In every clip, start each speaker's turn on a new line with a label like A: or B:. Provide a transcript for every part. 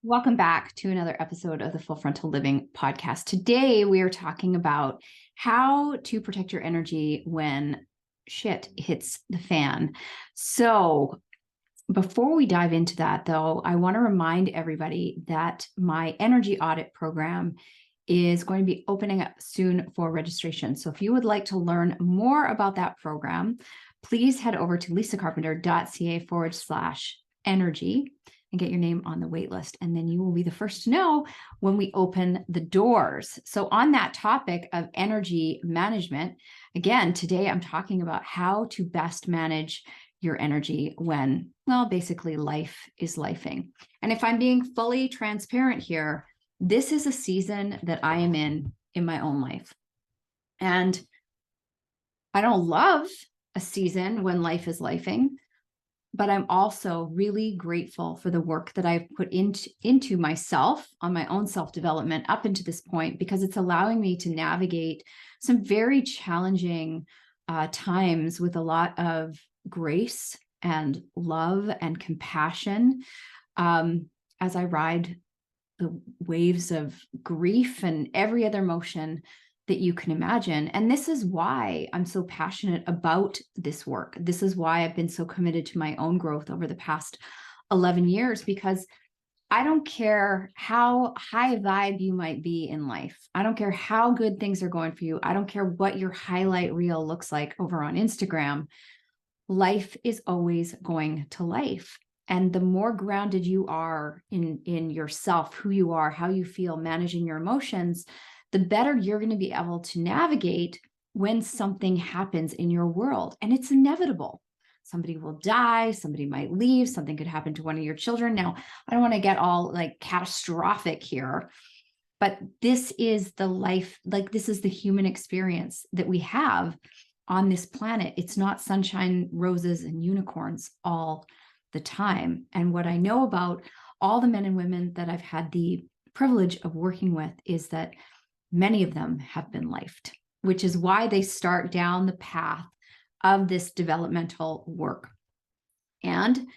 A: Welcome back to another episode of the Full Frontal Living podcast. Today, we are talking about how to protect your energy when shit hits the fan. So, before we dive into that, though, I want to remind everybody that my energy audit program is going to be opening up soon for registration. So, if you would like to learn more about that program, please head over to lisacarpenter.ca/energy and get your name on the wait list. And then you will be the first to know when we open the doors. So on that topic of energy management, again, today I'm talking about how to best manage your energy when, well, basically life is lifing. And if I'm being fully transparent here, this is a season that I am in my own life. And I don't love a season when life is lifing, but I'm also really grateful for the work that I've put into myself on my own self-development up into this point, because it's allowing me to navigate some very challenging times with a lot of grace and love and compassion as I ride the waves of grief and every other emotion that you can imagine. And this is why I'm so passionate about this work. This is why I've been so committed to my own growth over the past 11 years, because I don't care how high vibe you might be in life. I don't care how good things are going for you. I don't care what your highlight reel looks like over on Instagram. Life is always going to life. And the more grounded you are in yourself, who you are, how you feel, managing your emotions, the better you're going to be able to navigate when something happens in your world. And it's inevitable. Somebody will die, somebody might leave, something could happen to one of your children. Now, I don't want to get all like catastrophic here, but this is the life, like this is the human experience that we have on this planet. It's not sunshine, roses, and unicorns all the time. And what I know about all the men and women that I've had the privilege of working with is that many of them have been lifed, which is why they start down the path of this developmental work. And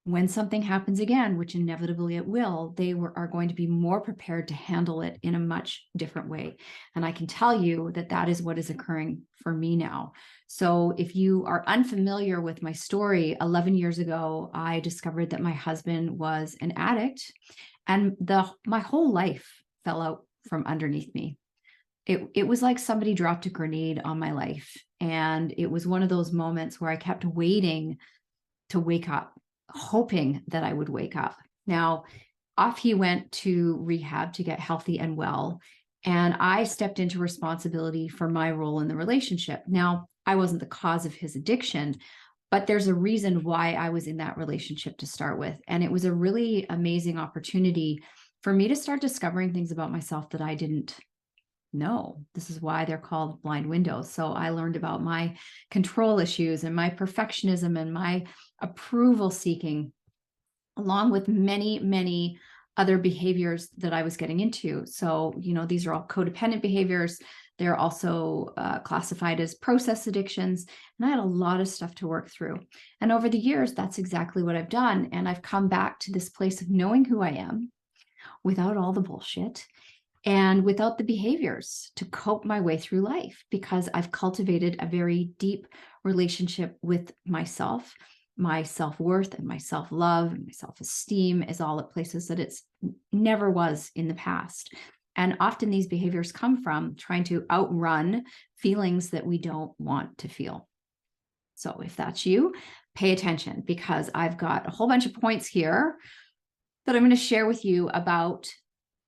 A: when something happens again, which inevitably it will, they are going to be more prepared to handle it in a much different way. And I can tell you that that is what is occurring for me now. So if you are unfamiliar with my story, 11 years ago, I discovered that my husband was an addict, and my whole life fell out from underneath me. It was like somebody dropped a grenade on my life. And it was one of those moments where I kept waiting to wake up, hoping that I would wake up. Now, off he went to rehab to get healthy and well. And I stepped into responsibility for my role in the relationship. Now, I wasn't the cause of his addiction, but there's a reason why I was in that relationship to start with. And it was a really amazing opportunity for me to start discovering things about myself that I didn't know. This is why they're called blind windows. So I learned about my control issues and my perfectionism and my approval seeking, along with many, many other behaviors that I was getting into. So, these are all codependent behaviors. They're also classified as process addictions. And I had a lot of stuff to work through. And over the years, that's exactly what I've done. And I've come back to this place of knowing who I am without all the bullshit and without the behaviors to cope my way through life, because I've cultivated a very deep relationship with myself. My self-worth and my self-love and my self-esteem is all at places that it's never was in the past. And often these behaviors come from trying to outrun feelings that we don't want to feel. So if that's you, pay attention, because I've got a whole bunch of points here that I'm going to share with you about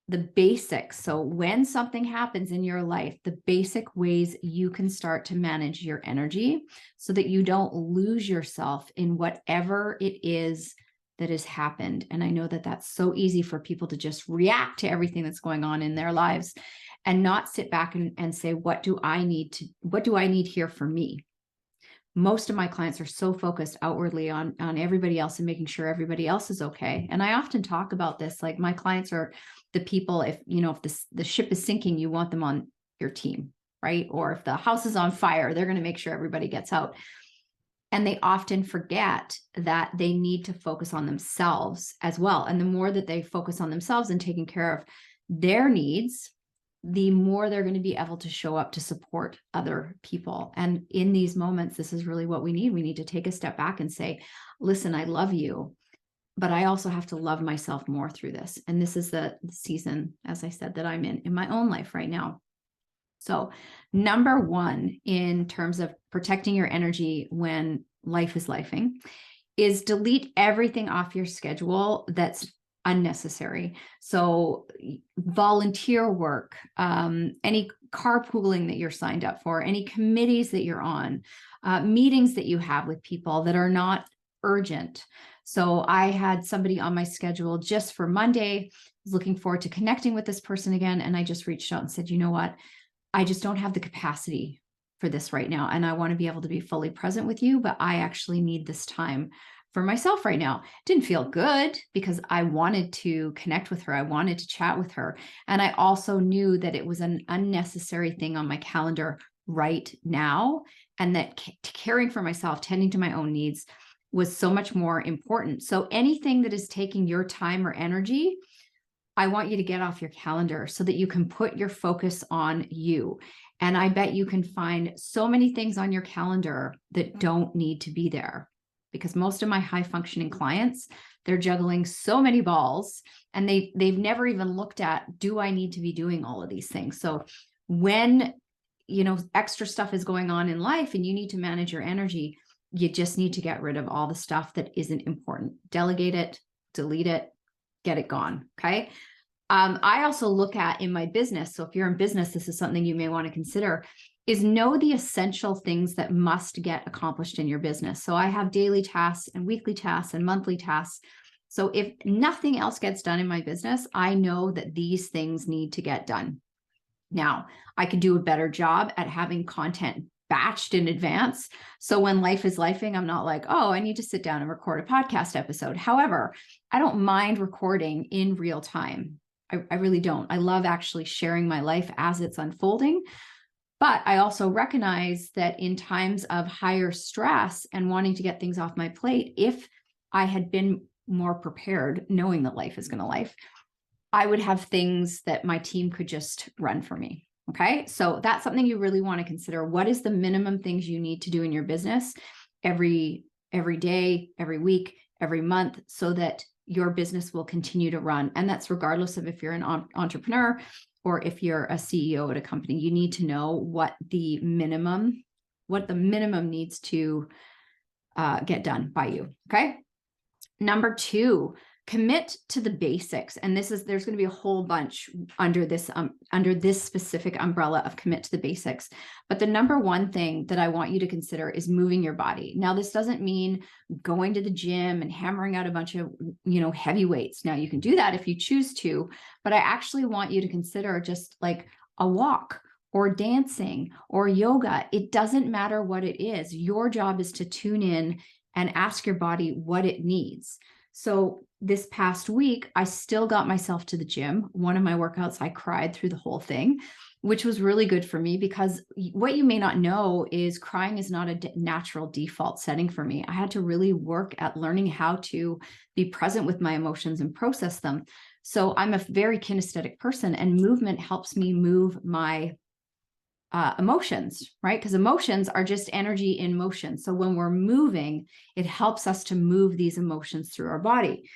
A: the basics. So when something happens in your life, the basic ways you can start to manage your energy so that you don't lose yourself in whatever it is that has happened. And I know that that's so easy for people to just react to everything that's going on in their lives and not sit back and say, what do I need here for me? Most of my clients are so focused outwardly on everybody else and making sure everybody else is okay. And I often talk about this, like my clients are the people, if the ship is sinking, you want them on your team, right? Or if the house is on fire, they're going to make sure everybody gets out. And they often forget that they need to focus on themselves as well. And the more that they focus on themselves and taking care of their needs, the more they're going to be able to show up to support other people. And in these moments, this is really what we need. We need to take a step back and say, listen, I love you, but I also have to love myself more through this. And this is the season, as I said, that I'm in my own life right now. So number one, in terms of protecting your energy when life is lifing, is delete everything off your schedule that's unnecessary. So volunteer work, any carpooling that you're signed up for, any committees that you're on, meetings that you have with people that are not urgent. So I had somebody on my schedule just for Monday, was looking forward to connecting with this person again. And I just reached out and said, you know what? I just don't have the capacity for this right now. And I want to be able to be fully present with you, but I actually need this time for myself right now. Didn't feel good because I wanted to connect with her. I wanted to chat with her. And I also knew that it was an unnecessary thing on my calendar right now. And that caring for myself, tending to my own needs was so much more important. So anything that is taking your time or energy, I want you to get off your calendar so that you can put your focus on you. And I bet you can find so many things on your calendar that don't need to be there, because most of my high functioning clients, they're juggling so many balls and they've never even looked at, do I need to be doing all of these things? So when, extra stuff is going on in life and you need to manage your energy, you just need to get rid of all the stuff that isn't important. Delegate it, delete it, get it gone. Okay. I also look at in my business. So if you're in business, this is something you may want to consider, is know the essential things that must get accomplished in your business. So I have daily tasks and weekly tasks and monthly tasks. So if nothing else gets done in my business, I know that these things need to get done. Now, I can do a better job at having content batched in advance. So when life is lifing, I'm not like, oh, I need to sit down and record a podcast episode. However, I don't mind recording in real time. I really don't. I love actually sharing my life as it's unfolding. But I also recognize that in times of higher stress and wanting to get things off my plate, if I had been more prepared, knowing that life is going to life, I would have things that my team could just run for me. Okay. So that's something you really want to consider. What is the minimum things you need to do in your business every day, every week, every month, so that your business will continue to run? And that's regardless of if you're an entrepreneur or if you're a CEO at a company. You need to know what the minimum needs to get done by you. Okay. Number 2, commit to the basics. And there's going to be a whole bunch under this specific umbrella of commit to the basics. But the number one thing that I want you to consider is moving your body. Now, this doesn't mean going to the gym and hammering out a bunch of, heavy weights. Now you can do that if you choose to, but I actually want you to consider just like a walk or dancing or yoga. It doesn't matter what it is. Your job is to tune in and ask your body what it needs. So this past week, I still got myself to the gym. One of my workouts, I cried through the whole thing, which was really good for me, because what you may not know is crying is not a natural default setting for me. I had to really work at learning how to be present with my emotions and process them. So I'm a very kinesthetic person, and movement helps me move my emotions, right? Because emotions are just energy in motion. So when we're moving, it helps us to move these emotions through our body.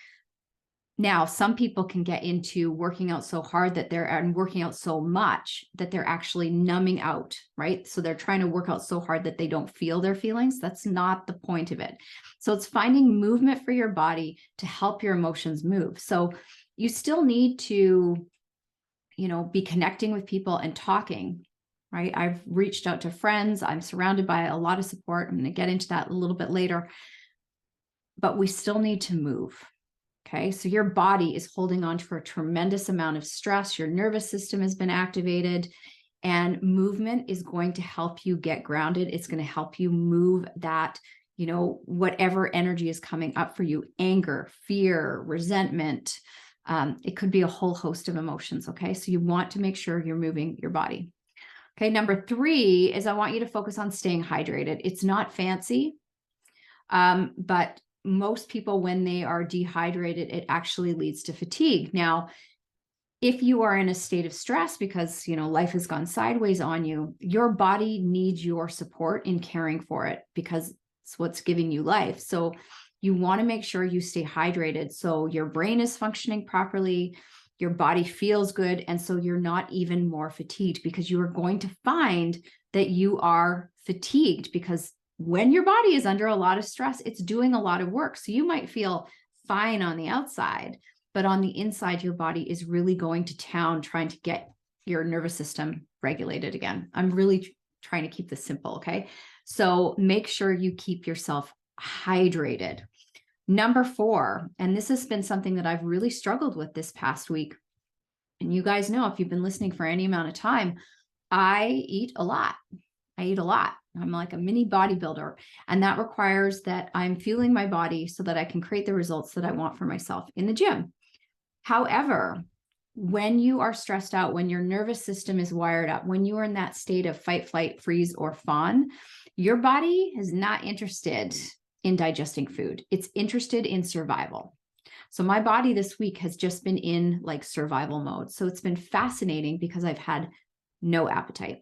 A: Now, some people can get into working out so hard and working out so much that they're actually numbing out, right? So they're trying to work out so hard that they don't feel their feelings. That's not the point of it. So it's finding movement for your body to help your emotions move. So you still need to, be connecting with people and talking, right? I've reached out to friends. I'm surrounded by a lot of support. I'm going to get into that a little bit later, but we still need to move. Okay. So your body is holding on to a tremendous amount of stress. Your nervous system has been activated, and movement is going to help you get grounded. It's going to help you move that, whatever energy is coming up for you, anger, fear, resentment. It could be a whole host of emotions. Okay. So you want to make sure you're moving your body. Okay. Number 3 is I want you to focus on staying hydrated. It's not fancy. But most people, when they are dehydrated, it actually leads to fatigue. Now, if you are in a state of stress because, life has gone sideways on you, your body needs your support in caring for it because it's what's giving you life. So you want to make sure you stay hydrated so your brain is functioning properly, your body feels good, and so you're not even more fatigued, because you are going to find that you are fatigued because when your body is under a lot of stress, it's doing a lot of work. So you might feel fine on the outside, but on the inside, your body is really going to town trying to get your nervous system regulated again. I'm really trying to keep this simple, okay? So make sure you keep yourself hydrated. Number 4, and this has been something that I've really struggled with this past week. And you guys know, if you've been listening for any amount of time, I eat a lot. I'm like a mini bodybuilder, and that requires that I'm fueling my body so that I can create the results that I want for myself in the gym. However, when you are stressed out, when your nervous system is wired up, when you are in that state of fight, flight, freeze, or fawn, your body is not interested in digesting food. It's interested in survival. So my body this week has just been in like survival mode. So it's been fascinating because I've had no appetite,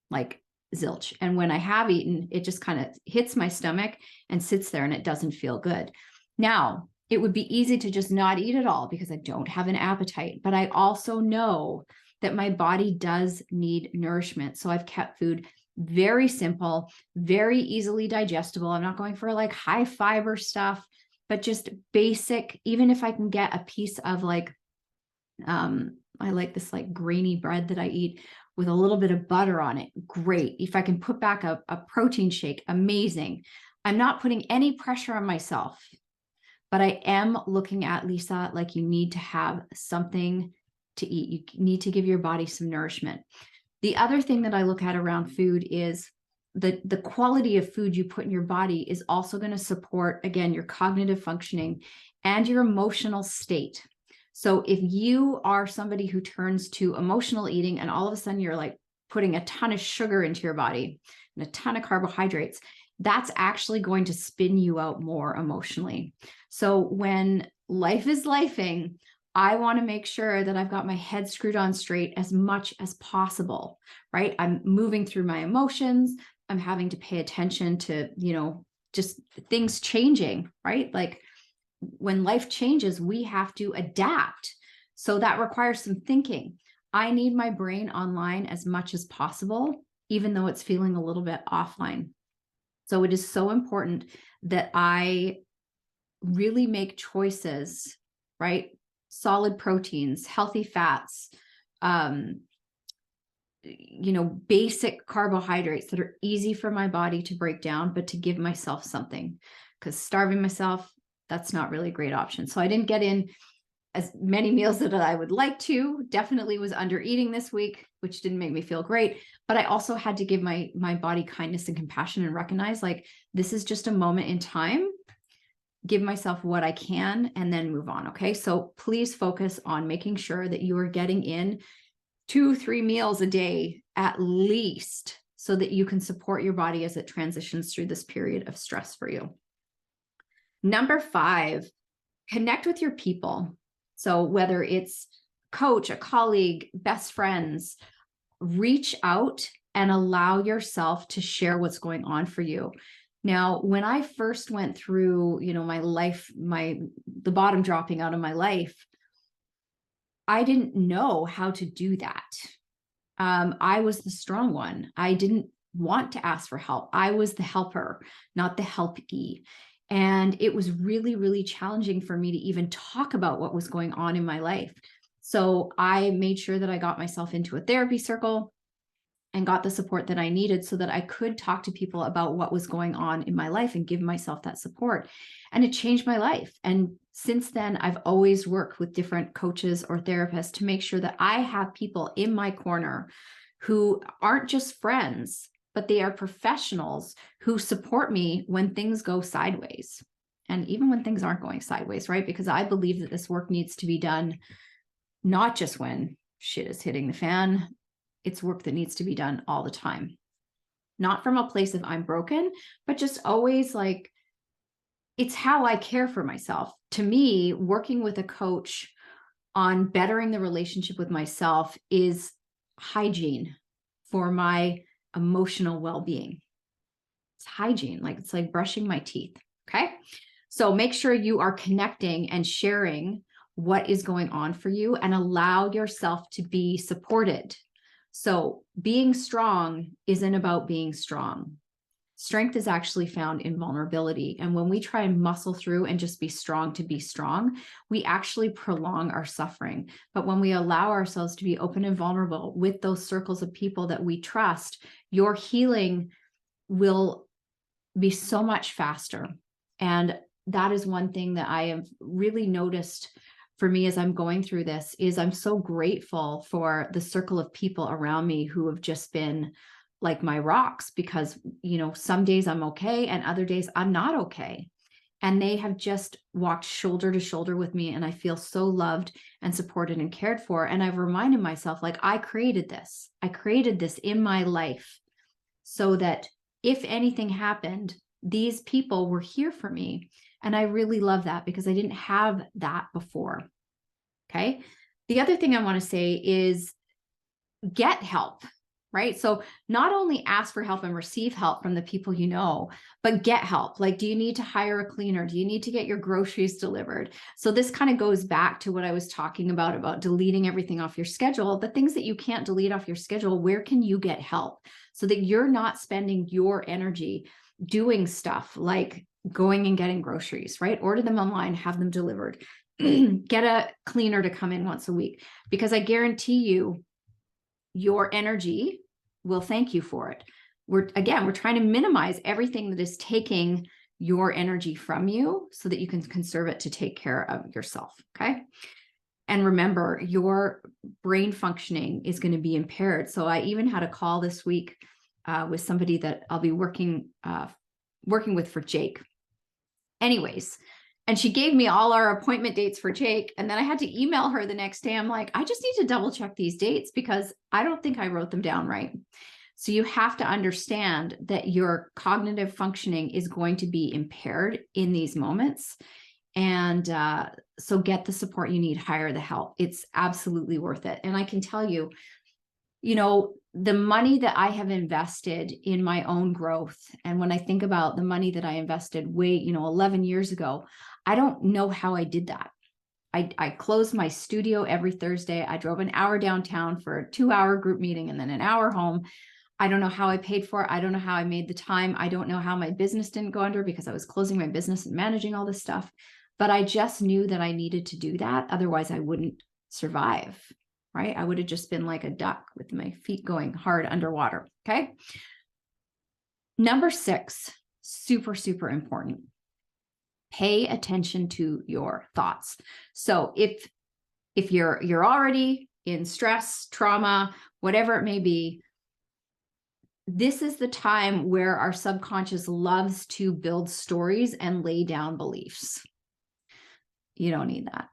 A: like zilch. And when I have eaten, it just kind of hits my stomach and sits there, and it doesn't feel good. Now, it would be easy to just not eat at all because I don't have an appetite, but I also know that my body does need nourishment. So I've kept food very simple, very easily digestible. I'm not going for like high fiber stuff, but just basic. Even if I can get a piece of like, I like this like grainy bread that I eat with a little bit of butter on it, great. If I can put back a protein shake, amazing. I'm not putting any pressure on myself. But I am looking at, Lisa, like you need to have something to eat. You need to give your body some nourishment. The other thing that I look at around food is the quality of food you put in your body is also going to support, again, your cognitive functioning and your emotional state. So if you are somebody who turns to emotional eating and all of a sudden you're like putting a ton of sugar into your body and a ton of carbohydrates, that's actually going to spin you out more emotionally. So when life is lifing, I want to make sure that I've got my head screwed on straight as much as possible, right? I'm moving through my emotions. I'm having to pay attention to, just things changing, right? Like when life changes, we have to adapt. So that requires some thinking. I need my brain online as much as possible, even though it's feeling a little bit offline. So it is so important that I really make choices, right? Solid proteins, healthy fats, basic carbohydrates that are easy for my body to break down, but to give myself something, because starving myself, that's not really a great option. So I didn't get in as many meals that I would like to. Definitely was under eating this week, which didn't make me feel great. But I also had to give my body kindness and compassion and recognize, like, this is just a moment in time. Give myself what I can and then move on. Okay. So please focus on making sure that you are getting in 2-3 meals a day at least, so that you can support your body as it transitions through this period of stress for you. Number 5, connect with your people. So whether it's coach, a colleague, best friends, reach out and allow yourself to share what's going on for you. Now, when I first went through, my life, the bottom dropping out of my life, I didn't know how to do that. I was the strong one. I didn't want to ask for help. I was the helper, not the helpee. And it was really, really challenging for me to even talk about what was going on in my life. So I made sure that I got myself into a therapy circle and got the support that I needed so that I could talk to people about what was going on in my life and give myself that support. And it changed my life. And since then, I've always worked with different coaches or therapists to make sure that I have people in my corner who aren't just friends, but they are professionals who support me when things go sideways. And even when things aren't going sideways, right? Because I believe that this work needs to be done not just when shit is hitting the fan. It's work that needs to be done all the time. Not from a place of I'm broken, but just always like it's how I care for myself. To me, working with a coach on bettering the relationship with myself is hygiene for my emotional well-being. It's hygiene, like it's like brushing my teeth. Okay. So make sure you are connecting and sharing what is going on for you and allow yourself to be supported. So being strong isn't about being strong. Strength is actually found in vulnerability. And when we try and muscle through and just be strong to be strong, we actually prolong our suffering. But when we allow ourselves to be open and vulnerable with those circles of people that we trust, your healing will be so much faster. And that is one thing that I have really noticed for me as I'm going through this is I'm so grateful for the circle of people around me who have just been like my rocks, because, you know, some days I'm okay and other days I'm not okay. And they have just walked shoulder to shoulder with me. And I feel so loved and supported and cared for. And I've reminded myself, like, I created this. I created this in my life so that if anything happened, these people were here for me. And I really love that because I didn't have that before. Okay. The other thing I want to say is get help, right? So not only ask for help and receive help from the people you know, but get help. Like, do you need to hire a cleaner? Do you need to get your groceries delivered? So this kind of goes back to what I was talking about deleting everything off your schedule. The things that you can't delete off your schedule, where can you get help so that you're not spending your energy doing stuff like going and getting groceries, right? Order them online, have them delivered, get a cleaner to come in once a week, because I guarantee you, your energy will thank you for it. We're trying to minimize everything that is taking your energy from you so that you can conserve it to take care of yourself. Okay. And remember, your brain functioning is going to be impaired. So I even had a call this week with somebody that I'll be working with for Jake. Anyways, and she gave me all our appointment dates for Jake. And then I had to email her the next day. I'm like, I just need to double check these dates because I don't think I wrote them down right. So you have to understand that your cognitive functioning is going to be impaired in these moments. And so get the support you need, hire the help. It's absolutely worth it. And I can tell you, you know, the money that I have invested in my own growth, and when I think about the money that I invested 11 years ago, I don't know how I did that. I closed my studio every Thursday. I drove an hour downtown for a 2-hour group meeting and then an hour home. I don't know how I paid for it. I don't know how I made the time. I don't know how my business didn't go under because I was closing my business and managing all this stuff. But I just knew that I needed to do that. Otherwise, I wouldn't survive, right? I would have just been like a duck with my feet going hard underwater. Okay. Number 6, super, super important. Pay attention to your thoughts. So if you're already in stress, trauma, whatever it may be, this is the time where our subconscious loves to build stories and lay down beliefs. You don't need that.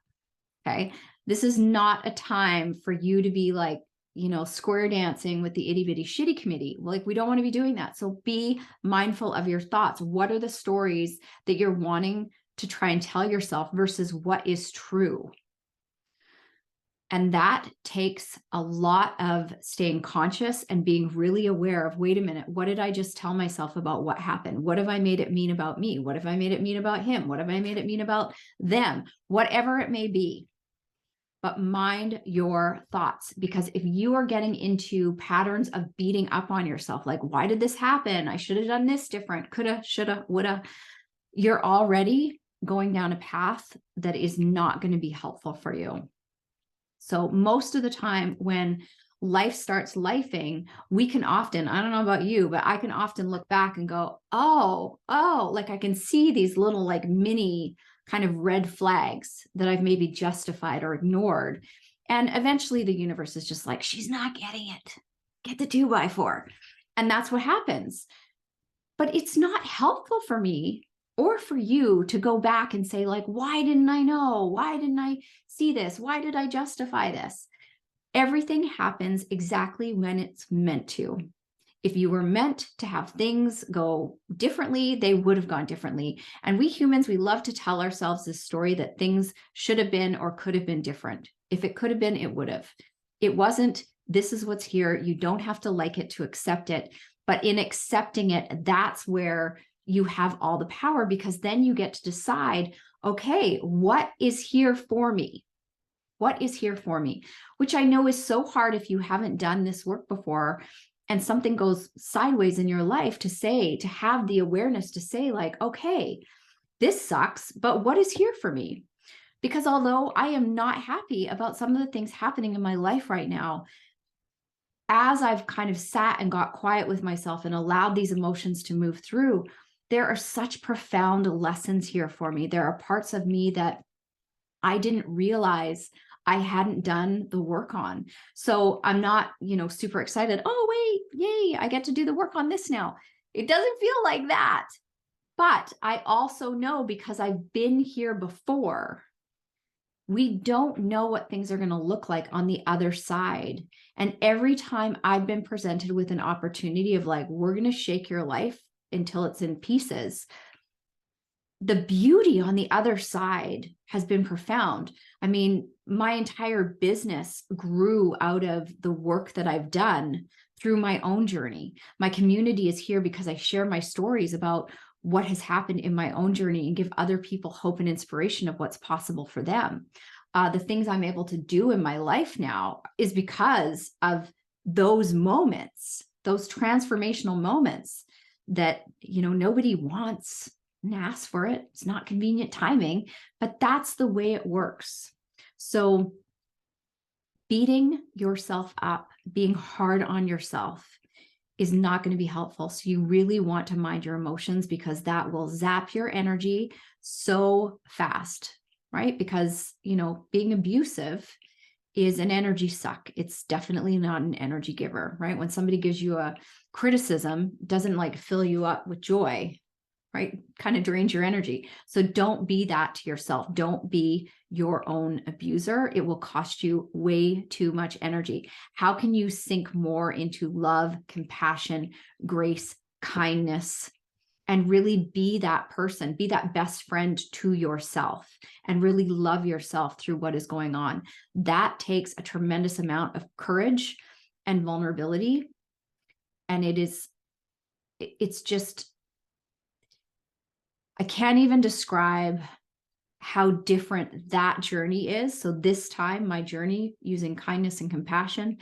A: Okay. This is not a time for you to be like, square dancing with the itty bitty shitty committee. Like, we don't want to be doing that. So be mindful of your thoughts. What are the stories that you're wanting to try and tell yourself versus what is true? And that takes a lot of staying conscious and being really aware of, wait a minute, what did I just tell myself about what happened? What have I made it mean about me? What have I made it mean about him? What have I made it mean about them? Whatever it may be. But mind your thoughts, because if you are getting into patterns of beating up on yourself, like, why did this happen? I should have done this different, coulda, shoulda, woulda. You're already going down a path that is not going to be helpful for you. So most of the time when life starts lifing, we can often, I don't know about you, but I can often look back and go, oh, like I can see these little like mini kind of red flags that I've maybe justified or ignored. And eventually the universe is just like, she's not getting it. Get the 2x4. And that's what happens. But it's not helpful for me or for you to go back and say, like, why didn't I know? Why didn't I see this? Why did I justify this? Everything happens exactly when it's meant to. If you were meant to have things go differently, they would have gone differently. And we humans, we love to tell ourselves this story that things should have been or could have been different. If it could have been, it would have. It wasn't. This is what's here. You don't have to like it to accept it. But in accepting it, that's where you have all the power, because then you get to decide, okay, what is here for me? What is here for me? Which I know is so hard if you haven't done this work before and something goes sideways in your life, to have the awareness to say like, okay, this sucks, but what is here for me? Because although I am not happy about some of the things happening in my life right now, as I've kind of sat and got quiet with myself and allowed these emotions to move through, there are such profound lessons here for me. There are parts of me that I didn't realize I hadn't done the work on. So I'm not, super excited. Oh, wait, yay, I get to do the work on this now. It doesn't feel like that. But I also know, because I've been here before, we don't know what things are going to look like on the other side. And every time I've been presented with an opportunity of like, we're going to shake your life until it's in pieces, the beauty on the other side has been profound. I mean, my entire business grew out of the work that I've done through my own journey. My community is here because I share my stories about what has happened in my own journey and give other people hope and inspiration of what's possible for them. The things I'm able to do in my life now is because of those moments, those transformational moments that, nobody wants and ask for it. It's not convenient timing, but that's the way it works. So beating yourself up, being hard on yourself is not going to be helpful. So you really want to mind your emotions, because that will zap your energy so fast, right? Because, being abusive is an energy suck. It's definitely not an energy giver, right? When somebody gives you a criticism, it doesn't like fill you up with joy, right? Kind of drains your energy. So don't be that to yourself. Don't be your own abuser. It will cost you way too much energy. How can you sink more into love, compassion, grace, kindness, and really be that person, be that best friend to yourself, and really love yourself through what is going on? That takes a tremendous amount of courage and vulnerability. And it's just, I can't even describe how different that journey is. So this time, my journey using kindness and compassion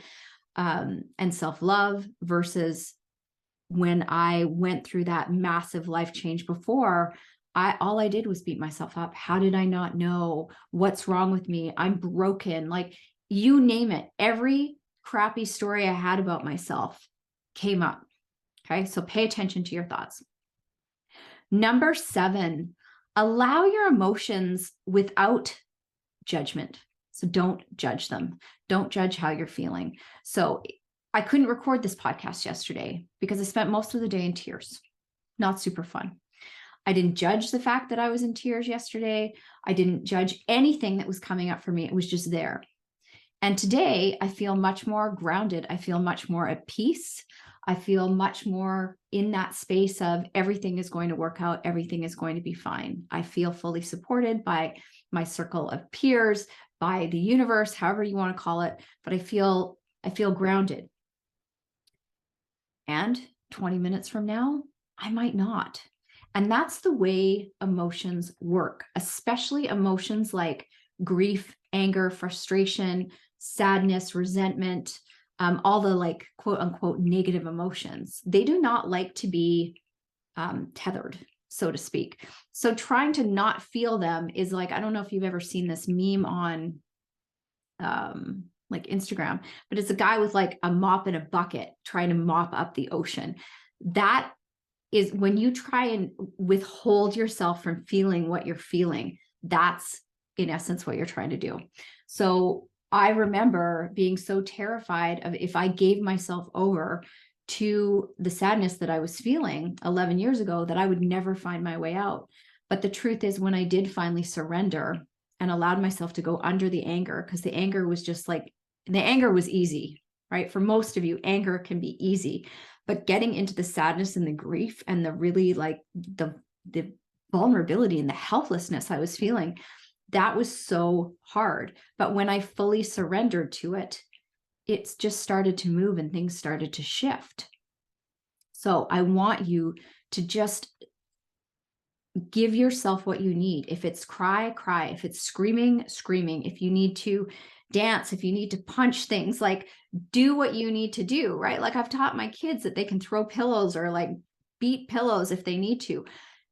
A: and self-love, versus when I went through that massive life change before, all I did was beat myself up. How did I not know? What's wrong with me? I'm broken. Like, you name it. Every crappy story I had about myself came up. Okay. So pay attention to your thoughts. Number 7, allow your emotions without judgment. So don't judge them. Don't judge how you're feeling. So I couldn't record this podcast yesterday because I spent most of the day in tears. Not super fun. I didn't judge the fact that I was in tears yesterday. I didn't judge anything that was coming up for me. It was just there. And today I feel much more grounded. I feel much more at peace. I feel much more in that space of everything is going to work out. Everything is going to be fine. I feel fully supported by my circle of peers, by the universe, however you want to call it. But I feel grounded. And 20 minutes from now, I might not. And that's the way emotions work, especially emotions like grief, anger, frustration, sadness, resentment, all the like quote unquote negative emotions. They do not like to be tethered, so to speak. So trying to not feel them is like, I don't know if you've ever seen this meme on like Instagram, but it's a guy with like a mop and a bucket trying to mop up the ocean. That is when you try and withhold yourself from feeling what you're feeling. That's in essence what you're trying to do. So I remember being so terrified of, if I gave myself over to the sadness that I was feeling 11 years ago, that I would never find my way out. But the truth is, when I did finally surrender and allowed myself to go under the anger, because the anger was just like, the anger was easy. right? For most of you, anger can be easy, but getting into the sadness and the grief and the really like the vulnerability and the helplessness I was feeling, that was so hard. But when I fully surrendered to it, it's just started to move and things started to shift. So I want you to just give yourself what you need. If it's cry, cry. If it's screaming, screaming. If you need to dance, if you need to punch things, like do what you need to do, right? Like I've taught my kids that they can throw pillows or like beat pillows if they need to.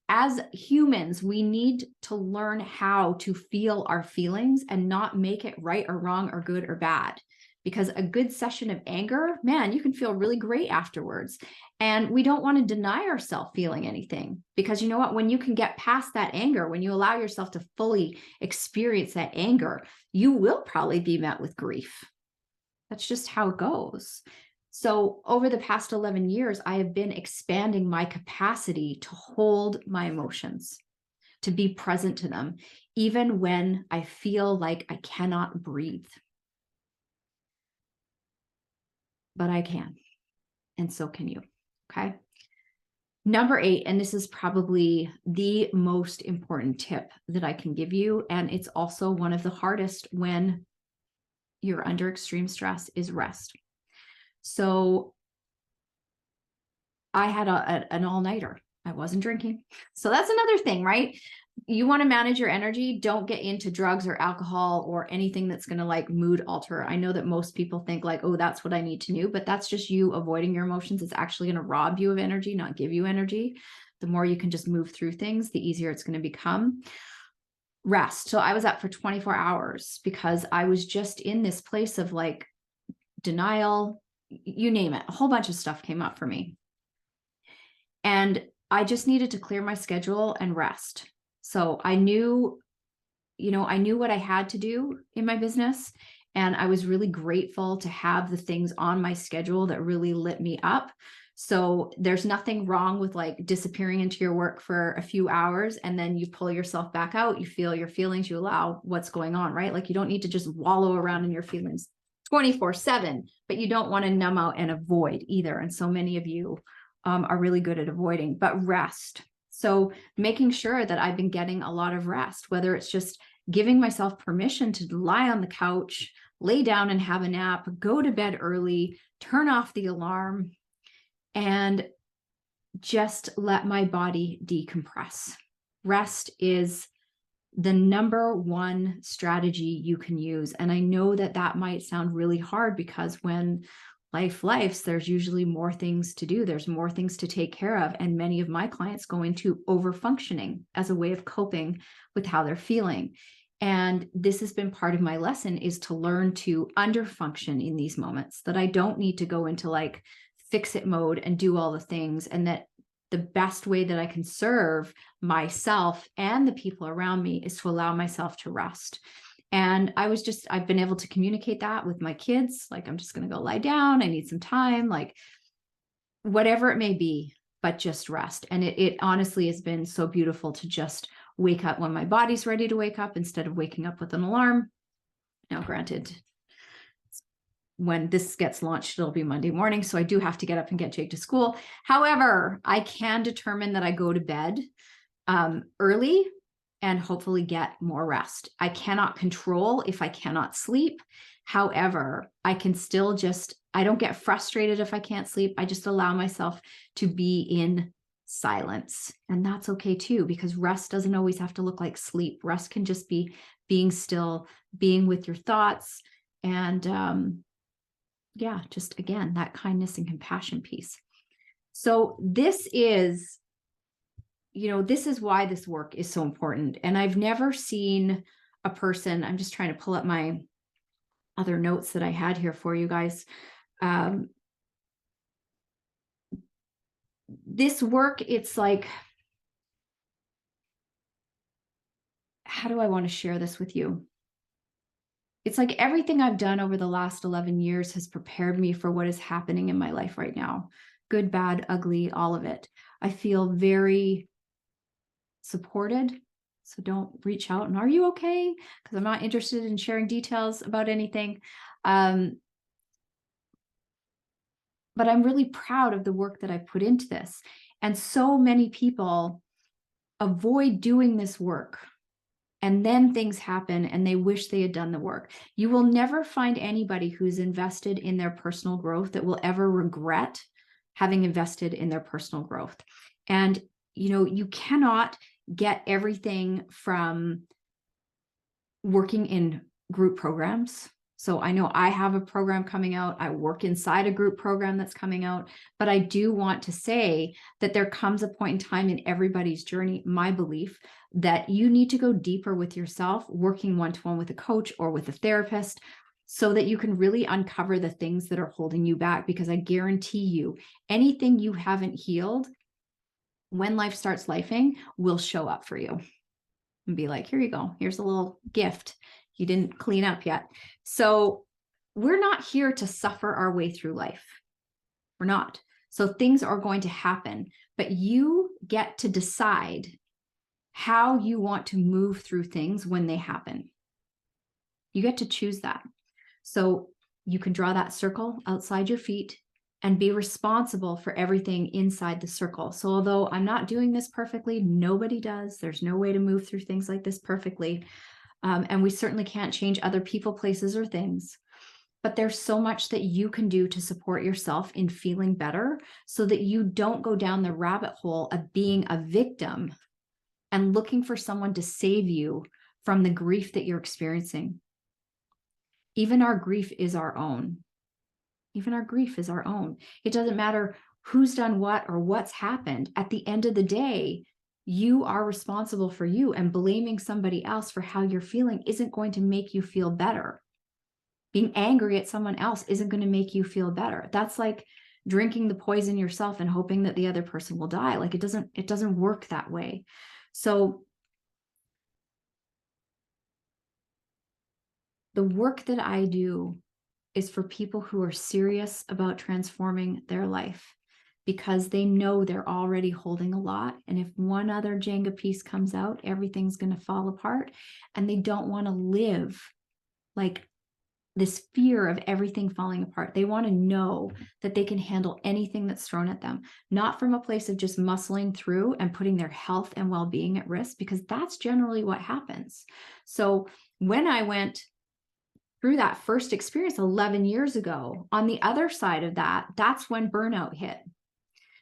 A: As humans, we need to learn how to feel our feelings and not make it right or wrong or good or bad. Because a good session of anger, man, you can feel really great afterwards. And we don't want to deny ourselves feeling anything, because you know what? When you can get past that anger, when you allow yourself to fully experience that anger, you will probably be met with grief. That's just how it goes. So over the past 11 years, I have been expanding my capacity to hold my emotions, to be present to them, even when I feel like I cannot breathe. But I can, and so can you, okay? Number 8, and this is probably the most important tip that I can give you, and it's also one of the hardest when you're under extreme stress, is rest. So I had an all-nighter. I wasn't drinking. So that's another thing, right? You want to manage your energy. Don't get into drugs or alcohol or anything that's going to like mood alter. I know that most people think like, oh, that's what I need to do, but that's just you avoiding your emotions. It's actually going to rob you of energy, not give you energy. The more you can just move through things, the easier it's going to become. Rest. So I was up for 24 hours because I was just in this place of like denial, you name it. A whole bunch of stuff came up for me. And I just needed to clear my schedule and rest. So I knew, I knew what I had to do in my business. And I was really grateful to have the things on my schedule that really lit me up. So there's nothing wrong with like disappearing into your work for a few hours and then you pull yourself back out, you feel your feelings, you allow what's going on, right? Like you don't need to just wallow around in your feelings 24/7, but you don't want to numb out and avoid either. And so many of you are really good at avoiding, but rest. So making sure that I've been getting a lot of rest, whether it's just giving myself permission to lie on the couch, lay down and have a nap, go to bed early, turn off the alarm, and just let my body decompress. Rest is the number one strategy you can use. And I know that that might sound really hard because when life's, there's usually more things to do. There's more things to take care of. And many of my clients go into overfunctioning as a way of coping with how they're feeling. And this has been part of my lesson, is to learn to underfunction in these moments, that I don't need to go into like fix it mode and do all the things, and that the best way that I can serve myself and the people around me is to allow myself to rest. And I've been able to communicate that with my kids. Like, I'm just going to go lie down. I need some time, like whatever it may be, but just rest. And it honestly has been so beautiful to just wake up when my body's ready to wake up instead of waking up with an alarm. Now, granted, when this gets launched, it'll be Monday morning. So I do have to get up and get Jake to school. However, I can determine that I go to bed early and hopefully get more rest. I cannot control if I cannot sleep. However, I can still I don't get frustrated if I can't sleep. I just allow myself to be in silence. And that's okay too, because rest doesn't always have to look like sleep. Rest can just be being still, being with your thoughts, and just again, that kindness and compassion piece. So this is why this work is so important. And I've never seen a person, I'm just trying to pull up my other notes that I had here for you guys. This work, it's like, how do I want to share this with you? It's like everything I've done over the last 11 years has prepared me for what is happening in my life right now. Good, bad, ugly, all of it. I feel very supported. So don't reach out and are you okay? Because I'm not interested in sharing details about anything. but I'm really proud of the work that I put into this. And so many people avoid doing this work. And then things happen and they wish they had done the work. You will never find anybody who's invested in their personal growth that will ever regret having invested in their personal growth. And, you cannot get everything from working in group programs. So I know I have a program coming out. I work inside a group program that's coming out, but I do want to say that there comes a point in time in everybody's journey, my belief, that you need to go deeper with yourself, working one-to-one with a coach or with a therapist, so that you can really uncover the things that are holding you back. Because I guarantee you, anything you haven't healed, when life starts lifing, will show up for you and be like, here you go. Here's a little gift you didn't clean up yet. So we're not here to suffer our way through life. We're not. So things are going to happen, but you get to decide how you want to move through things when they happen. You get to choose that. So you can draw that circle outside your feet and be responsible for everything inside the circle. So although I'm not doing this perfectly, nobody does. There's no way to move through things like this perfectly. And we certainly can't change other people, places, or things. But there's so much that you can do to support yourself in feeling better so that you don't go down the rabbit hole of being a victim and looking for someone to save you from the grief that you're experiencing. Even our grief is our own. Even our grief is our own. It doesn't matter who's done what or what's happened. At the end of the day, you are responsible for you, and blaming somebody else for how you're feeling isn't going to make you feel better. Being angry at someone else isn't going to make you feel better. That's like drinking the poison yourself and hoping that the other person will die. Like it doesn't work that way. So the work that I do is for people who are serious about transforming their life, because they know they're already holding a lot. And if one other Jenga piece comes out, everything's going to fall apart. And they don't want to live like this fear of everything falling apart. They want to know that they can handle anything that's thrown at them, not from a place of just muscling through and putting their health and well-being at risk, because that's generally what happens. So when I went through that first experience 11 years ago, on the other side of that, that's when burnout hit.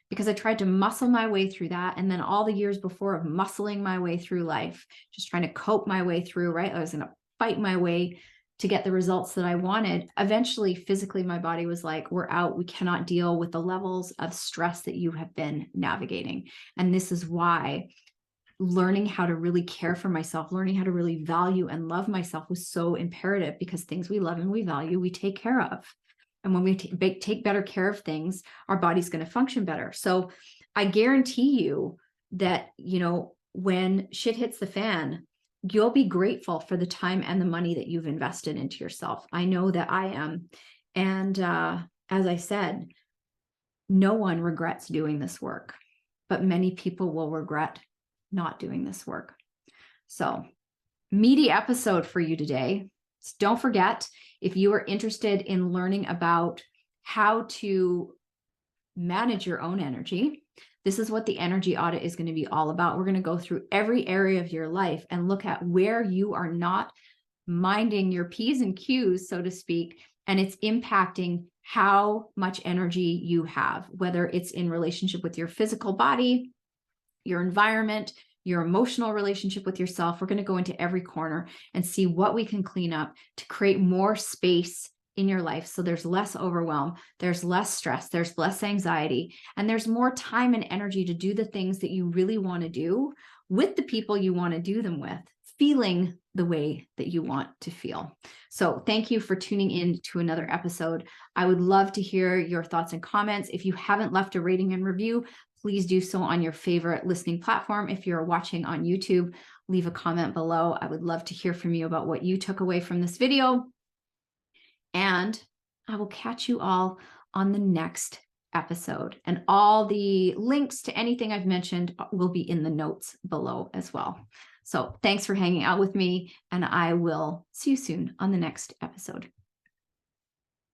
A: Because I tried to muscle my way through that. And then all the years before of muscling my way through life, just trying to cope my way through, right? I was going to fight my way to get the results that I wanted. Eventually, physically, my body was like, we're out. We cannot deal with the levels of stress that you have been navigating. And this is why learning how to really care for myself, learning how to really value and love myself was so imperative, because things we love and we value, we take care of. And when we take better care of things, our body's going to function better. So I guarantee you that, when shit hits the fan, you'll be grateful for the time and the money that you've invested into yourself. I know that I am. And as I said, no one regrets doing this work, but many people will regret not doing this work. So, meaty episode for you today. So don't forget, if you are interested in learning about how to manage your own energy, this is what the energy audit is going to be all about. We're going to go through every area of your life and look at where you are not minding your P's and Q's, so to speak, and it's impacting how much energy you have, whether it's in relationship with your physical body, your environment, your emotional relationship with yourself. We're going to go into every corner and see what we can clean up to create more space in your life. So there's less overwhelm, there's less stress, there's less anxiety, and there's more time and energy to do the things that you really want to do with the people you want to do them with, feeling the way that you want to feel. So thank you for tuning in to another episode. I would love to hear your thoughts and comments. If you haven't left a rating and review, please do so on your favorite listening platform. If you're watching on YouTube, leave a comment below. I would love to hear from you about what you took away from this video. And I will catch you all on the next episode. And all the links to anything I've mentioned will be in the notes below as well. So thanks for hanging out with me, and I will see you soon on the next episode.